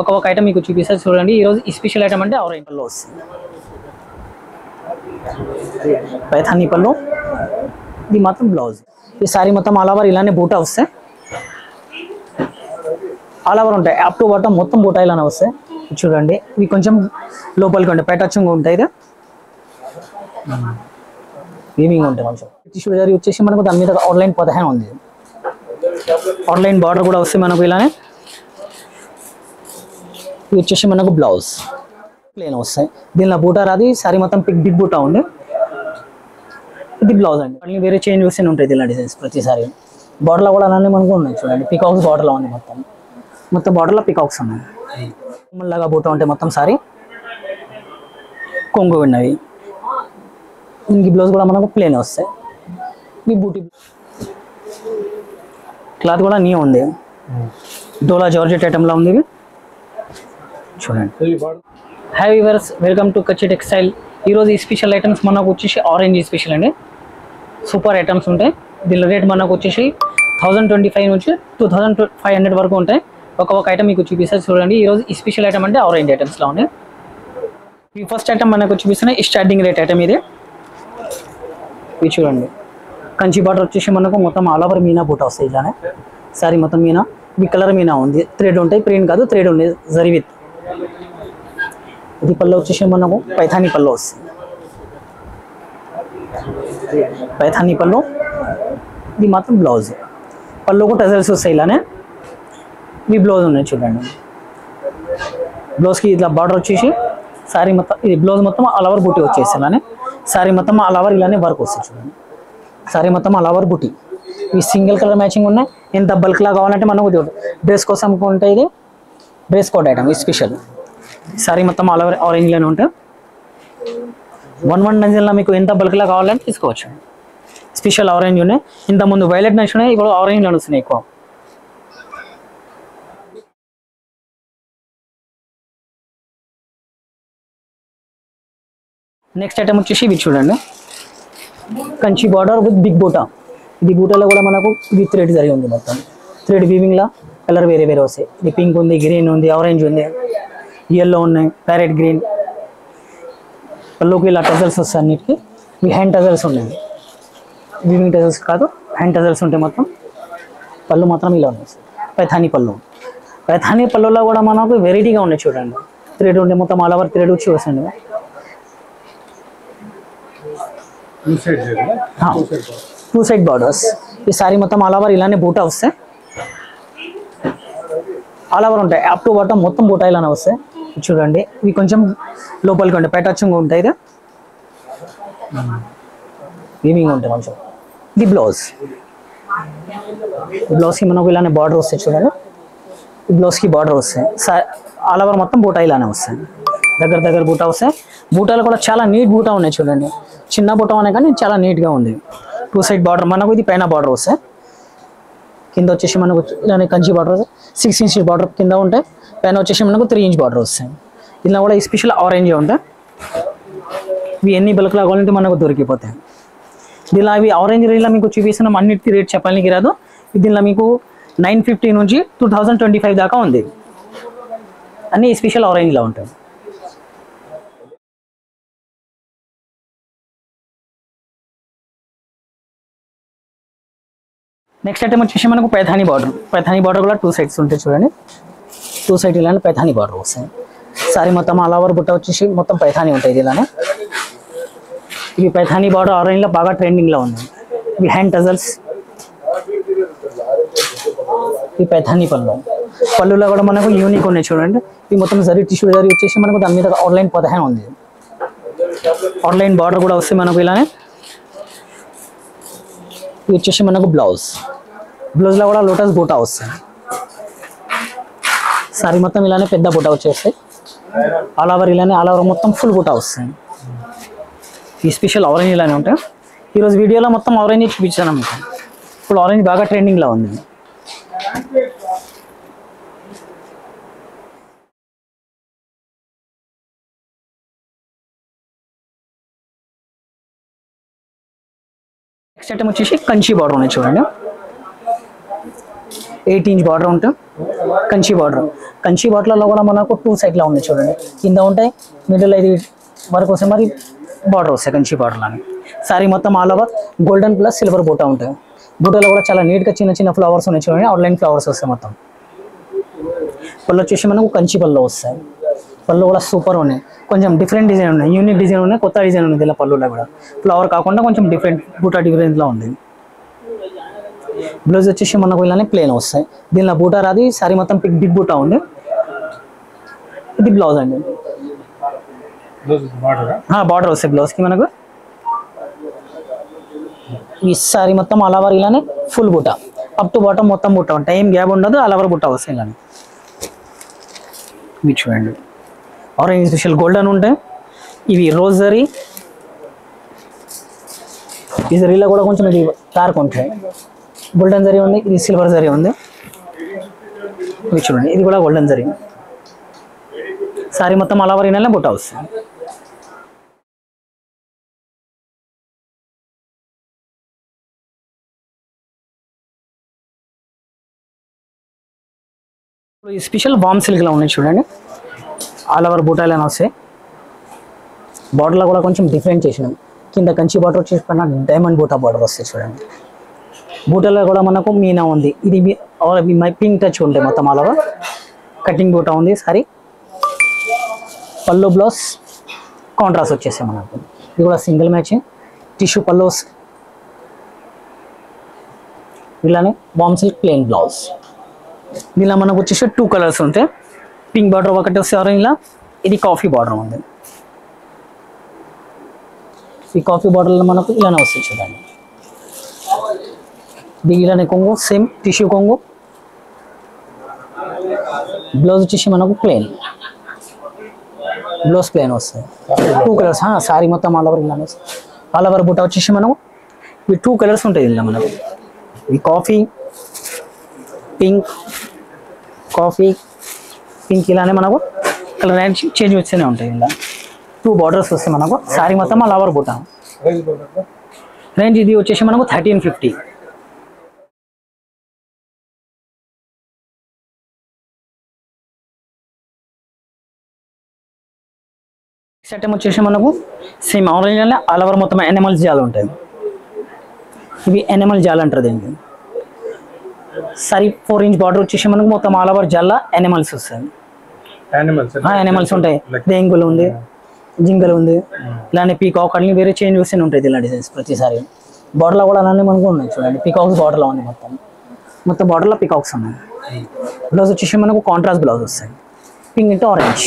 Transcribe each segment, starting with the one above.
ఒక ఐటమ్ మీకు చూపిస్తారు చూడండి. ఈరోజు ఈ స్పెషల్ ఐటమ్ అంటే ఆరెంజ్ పళ్ళు వస్తుంది. పైథానీ పళ్ళు, ఇది మాత్రం బ్లౌజ్. ఈ సారీ మొత్తం ఆల్ ఓవర్ ఇలానే బూటా వస్తాయి, ఆల్ ఓవర్ ఉంటాయి. అప్ టు బాటమ్ మొత్తం బూటా ఇలానే వస్తాయి. చూడండి ఇవి కొంచెం లోపలికి ఉంటాయి, పైటచ్చింగ్ ఉంటాయి, ఇది వీవింగ్ ఉంటాయి. కొంచెం టిష్యూ జరీ వచ్చేసి మనకు దాని మీద ఆన్లైన్ 15 ఉంది. ఆన్లైన్ బార్డర్ కూడా వస్తే మనకు ఇలానే. ఇది వచ్చేసి మనకు బ్లౌజ్ ప్లేన్ వస్తాయి. దీనిలో బూటా రాది, సారీ మొత్తం బిగ్ బూటా ఉంది. ఇది బ్లౌజ్ అండి. మళ్ళీ వేరే చేంజ్ వస్తూనే ఉంటాయి ఇలా డిజైన్స్ ప్రతిసారి. బార్డర్లో కూడా అలానే మనకు ఉన్నాయి చూడండి. పికాక్స్ బార్డర్లో ఉంది, మొత్తం బార్డర్లో పికాక్స్ ఉన్నాయి. లాగా బూటా ఉంటాయి మొత్తం సారీ, కొంగు విన్నవి. దీనికి బ్లౌజ్ కూడా మనకు ప్లేన్ వస్తాయి. ఈ బూటీ క్లాత్ కూడా నీ ఉంది, డోలా జార్జెట్ ఐటమ్లా ఉంది ఇది చూడండి. హాయ్ వ్యూవర్స్, వెల్కమ్ టు కచ్చి టెక్స్టైల్. ఈరోజు ఈ స్పెషల్ ఐటమ్స్ మనకు వచ్చేసి ఆరెంజ్ స్పెషల్ అండి. సూపర్ ఐటమ్స్ ఉంటాయి. దీని రేట్ మనకు వచ్చేసి 1025 నుంచి 2500 వరకు ఉంటాయి. ఒక ఐటమ్ మీకు చూపిస్తారు చూడండి. ఈరోజు ఈ స్పెషల్ ఐటమ్ అంటే ఆరెంజ్ ఐటమ్స్లో ఉన్నాయి. ఈ ఫస్ట్ ఐటమ్ మనకు చూపిస్తున్నాయి స్టార్టింగ్ రేట్ ఐటమ్ ఇది చూడండి. కంచి బార్డర్ వచ్చేసి మనకు మొత్తం ఆల్ ఓవర్ మీనా బూటా వస్తాయి. ఇలానే సారీ మొత్తం మీనా, ఈ కలర్ మీనా ఉంది. థ్రెడ్ ఉంటాయి, ప్రింట్ కాదు, థ్రెడ్ ఉంది జరీ విత్. ఇది పళ్ళు వచ్చేసి మనకు పైథానీ పళ్ళు వస్తుంది. పైథానీ పళ్ళు, ఇది మాత్రం బ్లౌజ్. పళ్ళుకు టజల్స్ వస్తాయి ఇలానే. ఇవి బ్లౌజ్ ఉన్నాయి చూడండి. బ్లౌజ్కి ఇట్లా బార్డర్ వచ్చేసి సారీ మొత్తం, ఇది బ్లౌజ్ మొత్తం ఆల్ ఓవర్ బూటీ వచ్చేసి ఇలానే. సారీ మొత్తం ఆల్ ఓవర్ ఇలానే వర్క్ వస్తుంది చూడండి. సారీ మొత్తం ఆల్ ఓవర్ బూటీ. ఇవి సింగిల్ కలర్ మ్యాచింగ్ ఉన్నాయి. ఎంత బల్క్లా కావాలంటే మనకు డ్రెస్ కోసం ఉంటాయి. ఇది డ్రెస్ కోడ్ ఐటమ్ ఈ స్పెషల్. సారీ మొత్తం ఆల్ ఓవర్ ఆరెంజ్లోనే ఉంటాయి. 1 డజన్లో మీకు ఎంత బల్క్లా కావాలంటే తీసుకోవచ్చు. స్పెషల్ ఆరెంజ్ ఉన్నాయి. ఇంతకుముందు వైలెట్ నచ్చున్నాయి, ఇప్పుడు ఆరెంజ్లో వస్తున్నాయి ఎక్కువ. నెక్స్ట్ ఐటమ్ వచ్చేసి ఇవి చూడండి. కంచి బార్డర్ విత్ బిగ్ బూటా. ఇది బూటాలో కూడా మనకు ఇది థ్రెడ్ జరిగి ఉంది. మొత్తం థ్రెడ్ వీవింగ్లా కలర్ వేరే వేరే వస్తాయి. ఇది పింక్ ఉంది, గ్రీన్ ఉంది, ఆరెంజ్ ఉంది, ఎల్లో ఉన్నాయి, ప్యారెట్ గ్రీన్. పళ్ళుకి ఇలా టజల్స్ వస్తాయి అన్నిటికీ. ఇవి హ్యాండ్ టజల్స్ ఉన్నాయి, వీవింగ్ టజల్స్ కాదు, హ్యాండ్ టజల్స్ ఉంటాయి మొత్తం. పళ్ళు మాత్రం ఇలా ఉన్నాయి. పైథానీ పళ్ళు. పైథానీ పళ్ళులో కూడా మనకు వెరైటీగా ఉన్నాయి చూడండి. థ్రెడ్ ఉంటే మొత్తం ఆల్ ఓవర్ థ్రెడ్ వచ్చి వస్తుంది. 2 సైడ్ బార్డర్స్. ఈ సారీ మొత్తం ఆల్ ఓవర్ ఇలానే బూటా వస్తాయి, ఆల్ ఓవర్ ఉంటాయి. అప్ టు బాటమ్ మొత్తం బూటా ఇలానే వస్తాయి చూడండి. ఇవి కొంచెం లోపలికి ఉంటాయి, పైటచ్చింగ్ ఉంటాయి, ఇది వీవింగ్ ఉంటాయి కొంచెం. ఇది బ్లౌజ్. బ్లౌజ్కి మనకు ఇలానే బార్డర్ వస్తాయి చూడండి. ఈ బ్లౌజ్కి బార్డర్ వస్తాయి. ఆల్ ఓవర్ మొత్తం బూటా ఇలానే వస్తాయి, దగ్గర బూటా వస్తాయి. బూటాలు కూడా చాలా నీట్ బూటా ఉన్నాయి చూడండి. చిన్న బూటా ఉన్నాయి కానీ చాలా నీట్గా ఉంది. 2 సైడ్ బార్డర్ మనకు. ఇది పైన బార్డర్ వస్తాయి, కింద వచ్చేసి మనకు ఇలానే కంచి బార్డర్ 6 ఇంచ్ బార్డర్ కింద ఉంటాయి. పైన వచ్చేసి మనకు 3 ఇంచ్ బార్డర్ వస్తాయి. ఇలా కూడా ఈ స్పెషల్ ఆరెంజ్ ఉంటాయి. ఇవి ఎన్ని బల్క్లా కావాలంటే మనకు దొరికిపోతాయి. దీనిలో ఇవి ఆరెంజ్ రీల్లో మీకు చూపిస్తున్నాం. అన్నిటికీ రేట్ చెప్పడానికి రాదు. దీనిలో మీకు 950 నుంచి 2025 దాకా ఉంది. అన్ని స్పెషల్ ఆరెంజ్లో ఉంటాయి. నెక్స్ట్ ఐటమ్ వచ్చేసి మనకు పైథానీ బార్డర్. పైథానీ బార్డర్ కూడా 2 సైడ్స్ ఉంటాయి చూడండి. 2 సైడ్ ఇలానే పైథానీ బార్డర్ వస్తాయి. సారీ మొత్తం ఆల్ ఓవర్ బుట్ట వచ్చేసి మొత్తం పైథానీ ఉంటాయి ఇలానే. ఇవి పైథానీ బార్డర్ ఆరెంజ్లో బాగా ట్రెండింగ్లో ఉంది. ఇవి హ్యాండ్ టజల్స్. ఈ పైథానీ పళ్ళులో కూడా మనకు యూనిక్ ఉన్నాయి చూడండి. ఇవి మొత్తం జరీ టిష్యూ జరీ వచ్చేసి మనకు దాని మీద ఆన్లైన్ 15 ఉంది. ఆన్లైన్ బార్డర్ కూడా వస్తే మనకు ఇలానే. ఇది వచ్చేసి మనకు బ్లౌజ్. బ్లౌజ్లో కూడా లోటస్ బూటా వస్తాయి. సారీ మొత్తం ఇలానే పెద్ద బూటా వచ్చేస్తాయి. ఆల్ ఓవర్ ఇలానే ఆల్ ఓవర్ మొత్తం ఫుల్ బూటా వస్తాయి. ఈ స్పెషల్ ఆరెంజ్ ఇలానే ఉంటాయి. ఈరోజు వీడియోలో మొత్తం ఆరెంజ్ చూపించాను మీకు. ఇప్పుడు ఆరెంజ్ బాగా ట్రెండింగ్లో ఉంది. నెక్స్ట్ ఐటమ్ వచ్చేసి కంచి బార్డర్ ఉన్నాయి చూడండి. 8 ఇంచ్ బార్డర్ ఉంటుంది, కంచి బార్డర్. కంచి బార్డర్లో కూడా మనకు 2 సైడ్లో ఉంది చూడండి, కింద ఉంటాయి, మిడిల్ ఇది వరకు వస్తే మరి బార్డర్ వస్తాయి కంచి బార్డర్లని. సారీ మొత్తం all over golden plus silver బూటా ఉంటాయి. బూటాలో కూడా చాలా నీట్గా చిన్న చిన్న ఫ్లవర్స్ ఉన్నాయి చూడండి, అవుట్లైన్ ఫ్లవర్స్ వస్తాయి మొత్తం. పళ్ళు వచ్చేసి మనకు కంచి పళ్ళు వస్తాయి. పళ్ళు కూడా సూపర్ ఉన్నాయి, కొంచెం డిఫరెంట్ డిజైన్ ఉన్నాయి, యూనిక్ డిజైన్ ఉన్నాయి, కొత్త డిజైన్ ఉంది ఇలా పళ్ళులో కూడా. ఫ్లవర్ కాకుండా కొంచెం డిఫరెంట్ బూటా డిఫరెంట్లో ఉంది. బ్లౌజ్ వచ్చేసి మనకు ఇలానే ప్లేన్ వస్తాయి, దీనిలో బూటా రాది. సారీ మొత్తం బిగ్ బూటా ఉంది. ఇది బ్లౌజ్ అండి, బార్డర్ వస్తాయి బ్లౌజ్కి మనకు. ఈ సారీ మొత్తం ఆల్ ఓవర్ ఇలానే ఫుల్ బూటా, అప్ టు బాటమ్ మొత్తం బూటా ఉంటాయి, ఏం గ్యాప్ ఉండదు, ఆల్ ఓవర్ బూటా వస్తాయి ఇలానే. ఇవి చూడండి ఆరెంజ్ స్పెషల్ గోల్డెన్ ఉంటాయి. ఇవి రోజ్ జరీ, ఈ జరీలో కూడా కొంచెం ఇది డార్క్ ఉంటాయి. గోల్డెన్ జరీ ఉంది, ఇది సిల్వర్ జరీ ఉంది. ఇవి చూడండి ఇది కూడా గోల్డెన్ జరీ. సారీ మొత్తం ఆల్ ఓవర్ ఇలానే బూటా వస్తుంది. ఈ స్పెషల్ వామ్ సిల్క్లో ఉన్నాయి చూడండి, ఆల్ ఓవర్ బూటాలు వస్తాయి. బార్డర్లో కూడా కొంచెం డిఫరెంట్ చేసినాం, కింద కంచి బార్డర్ వచ్చేసి డైమండ్ బూటా బార్డర్ వస్తాయి చూడండి. బూటాలో కూడా మనకు మీనా ఉంది, ఇది పింక్ టచ్ ఉంటాయి మొత్తం ఆల్ ఓవర్. కటింగ్ బూటా ఉంది. సారీ పళ్ళు బ్లౌజ్ కాంట్రాస్ట్ వచ్చేసాయి మనకు. ఇది కూడా సింగిల్ మ్యాచింగ్ టిష్యూ పళ్ళు, ఇలానే వామ్ సిల్క్ ప్లెయిన్ బ్లౌజ్. దీనిలో మనకు వచ్చేసి 2 కలర్స్ ఉంటాయి, పింక్ బార్డర్ ఒకటి వస్తే ఆరెంజ్లా, ఇది కాఫీ బార్డర్ ఉంది. ఈ కాఫీ బార్డర్లో మనకు ఇలానే వస్తాయి చూడండి. ఇది ఇలానే కొంగు, సేమ్ టిష్యూ కొంగు. బ్లౌజ్ వచ్చేసి మనకు ప్లెయిన్, బ్లౌజ్ ప్లెయిన్ వస్తాయి. 2 కలర్స్. సారీ మొత్తం ఆల్ ఓవర్ ఇలానే వస్తాయి. ఆల్ ఓవర్ బూటా వచ్చేసి మనకు ఇవి 2 కలర్స్ ఉంటాయి ఇలా మనకు. ఈ కాఫీ పింక్, కాఫీ పింక్ ఇలానే మనకు కలర్ చేంజ్ వస్తూనే ఉంటాయి. ఇలా 2 బార్డర్స్ వస్తాయి మనకు. సారీ మొత్తం ఆల్ ఓవర్ బూటా. రేంజ్ ఇది వచ్చేసి మనకు 1350. నెక్స్ట్ ఐటమ్ వచ్చేసి మనకు సేమ్ ఆరెంజ్ ఆల్ ఓవర్ మొత్తం ఎనిమల్ జాల్ ఉంటాయి. ఇవి ఎనిమల్ జాల్ అంటారు దీనికి. సారీ 4 ఇంచ్ బార్డర్ వచ్చేసి మనకు మొత్తం ఆల్ ఓవర్ జాల్లా ఎనిమల్స్ వస్తాయి. ఎనిమల్స్ ఉంటాయి, దేంగులు ఉంది, జింగలు ఉంది, ఇలానే పీకాక్ అన్ని వేరే చేంజ్ వస్తూనే ఉంటాయి ఇలా డిజైన్స్ ప్రతిసారి. బార్డర్లో కూడా అలానే మనకు ఉన్నాయి చూడండి, పీకాక్స్ బార్డర్లో ఉంది మొత్తం బార్డర్లో పీకాక్స్ ఉన్నాయి. బ్లౌజ్ వచ్చేసి మనకు కాంట్రాస్ట్ బ్లౌజ్ వస్తాయి, పింక్ ఇంటూ ఆరెంజ్.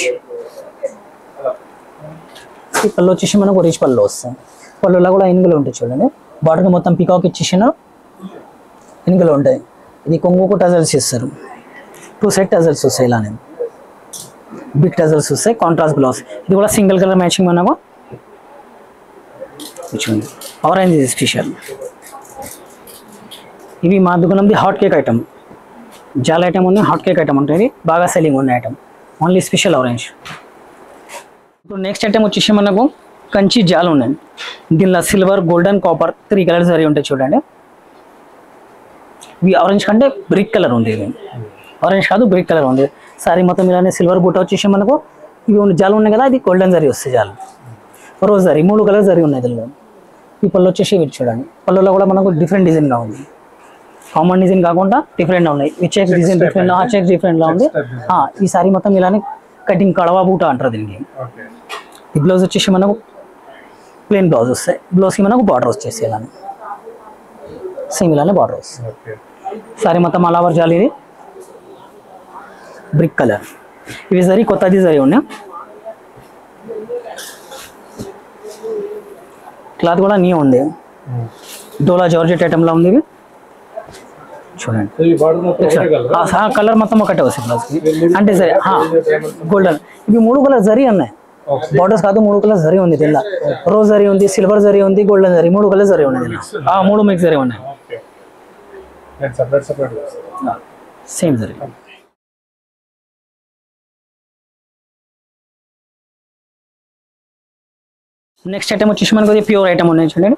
ఈ పళ్ళు వచ్చేసి మనకు రిచ్ పళ్ళు వస్తాయి. పళ్ళులో కూడా ఎనుగులు ఉంటాయి చూడండి, బార్డర్ మొత్తం పీకాక్ ఇచ్చేసిన ఎనుగులు ఉంటాయి. ఇది కొంగుకు టజల్స్ ఇస్తారు, 2 సెట్ టజల్స్ వస్తాయి, ఇలానే బిగ్ టజల్స్ వస్తాయి. కాంట్రాస్ట్ బ్లౌజ్, ఇది కూడా సింగిల్ కలర్ మ్యాచింగ్ మనకు. చూడండి ఆరెంజ్ స్పెషల్. ఇవి మా దుకాణంది హాట్ కేక్ ఐటమ్, జాల్ ఐటమ్ ఉంది, హాట్ కేక్ ఐటమ్ ఉంటుంది, బాగా సెల్లింగ్ ఉన్న ఐటమ్, ఓన్లీ స్పెషల్ ఆరెంజ్. ఇప్పుడు నెక్స్ట్ ఐటమ్ వచ్చేసి మనకు కంచి జాల్ ఉన్నాయి. దీనిలో సిల్వర్, గోల్డెన్, కాపర్ 3 కలర్స్ సరి ఉంటాయి చూడండి. ఇవి ఆరెంజ్ కంటే బ్రిక్ కలర్ ఉంది, ఇది ఆరెంజ్ కాదు బ్రిక్ కలర్ ఉంది. సారీ మొత్తం ఇలానే సిల్వర్ బూట వచ్చేసి మనకు ఇవి జాలు ఉన్నాయి కదా, ఇది గోల్డెన్ జరీ వస్తాయి జాలు, రోజ్ జరీ, 3 కలర్ జరీ ఉన్నాయి దీనిలో. ఈ పళ్ళు వచ్చేసి ఇవి చూడండి, పళ్ళులో కూడా మనకు డిఫరెంట్ డిజైన్గా ఉంది, కామన్ డిజైన్ కాకుండా డిఫరెంట్గా ఉన్నాయి. ఈ చెక్ డిజైన్ డిఫరెంట్, ఆ చెక్ డిఫరెంట్గా ఉంది. ఈ సారీ మొత్తం ఇలానే కటింగ్ కడవా బూట అంటారు దీనికి. ఈ బ్లౌజ్ వచ్చేసి మనకు ప్లెయిన్ బ్లౌజ్ వస్తాయి, బ్లౌజ్కి మనకు బార్డర్ వచ్చేసి ఇలానే సేమ్ ఇలానే బార్డర్ వస్తాయి. సారీ మొత్తం ఆల్ ఓవర్ జాలి, ఇది బ్రిక్ కలర్. ఇవి జరీ కొత్తది జరీ ఉన్నాయి, క్లాత్ కూడా న్యూ ఉంది, డోలా జార్జెట్ ఐటమ్లో ఉంది. ఇవి చూడండి కలర్ మొత్తం ఒకటే వస్తుంది బ్లౌజ్కి, అంటే సరే గోల్డెన్. ఇవి 3 కలర్ జరీ ఉన్నాయి, బార్డర్స్ కాదు, 3 కలర్ జరీ ఉంది దీనిలో. రోజ్ జరీ ఉంది, సిల్వర్ జరీ ఉంది, గోల్డెన్ జరీ, 3 కలర్ జరీ ఉన్నాయి దీనిలో. 3 మిక్స్ జరీ ఉన్నాయి, సేమ్ జరీ. నెక్స్ట్ ఐటమ్ వచ్చేసి మనకు ప్యూర్ ఐటమ్ ఉన్నాయి చూడండి.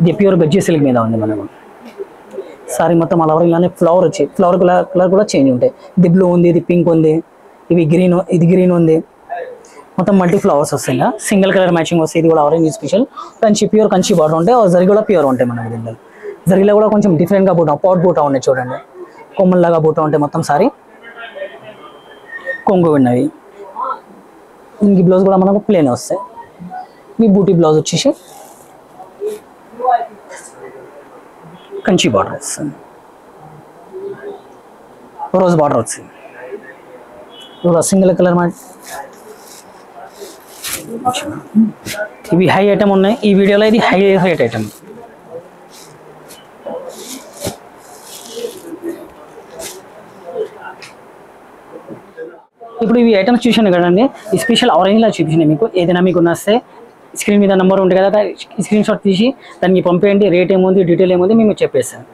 ఇది ప్యూర్ గజ్జి సిల్క్ మీద ఉంది మనకు. సారీ మొత్తం అలా ఇలానే ఫ్లవర్ వచ్చి ఫ్లవర్ కలర్ కూడా చేంజ్ ఉంటాయి. ఇది బ్లూ ఉంది, ఇది పింక్ ఉంది, ఇది గ్రీన్ ఉంది. మొత్తం మల్టీ ఫ్లవర్స్ వస్తాయి. సింగిల్ కలర్ మ్యాచింగ్ వస్తాయి. ఇది కూడా orange special Kanchi, pure Kanchi border ఉంటాయి. జరీ కూడా ప్యూర్ ఉంటాయి మనకి. దీంట్లో జరీలో కూడా కొంచెం డిఫరెంట్గా బూటా, పాట్ బూటా ఉన్నాయి చూడండి. కొమ్మల్లాగా బూటా ఉంటాయి మొత్తం సారీ. కొంగు ఉన్నవి. దీనికి బ్లౌజ్ కూడా మనకు ప్లేన్ వస్తాయి. ఈ బూటీ బ్లౌజ్ వచ్చేసి కంచి బార్డర్ వస్తుంది, రోజ్ బార్డర్ వచ్చింది. ఇప్పుడు సింగిల్ కలర్ మాట. ఇవి హై ఐటమ్ ఉన్నాయి ఈ వీడియోలో. ఇది హై రేట్ ఐటమ్. ఇప్పుడు ఇవి ఐటమ్స్ చూసాను కదండి. ఈ స్పెషల్ ఆరెంజ్లో చూపించాను మీకు. ఏదైనా మీకు నస్తే స్క్రీన్ మీద నెంబర్ ఉంటుంది కదా, స్క్రీన్ షాట్ తీసి దానికి పంపేయండి. రేట్ ఏముంది, డీటెయిల్ ఏముంది మేము చెప్పేస్తాను.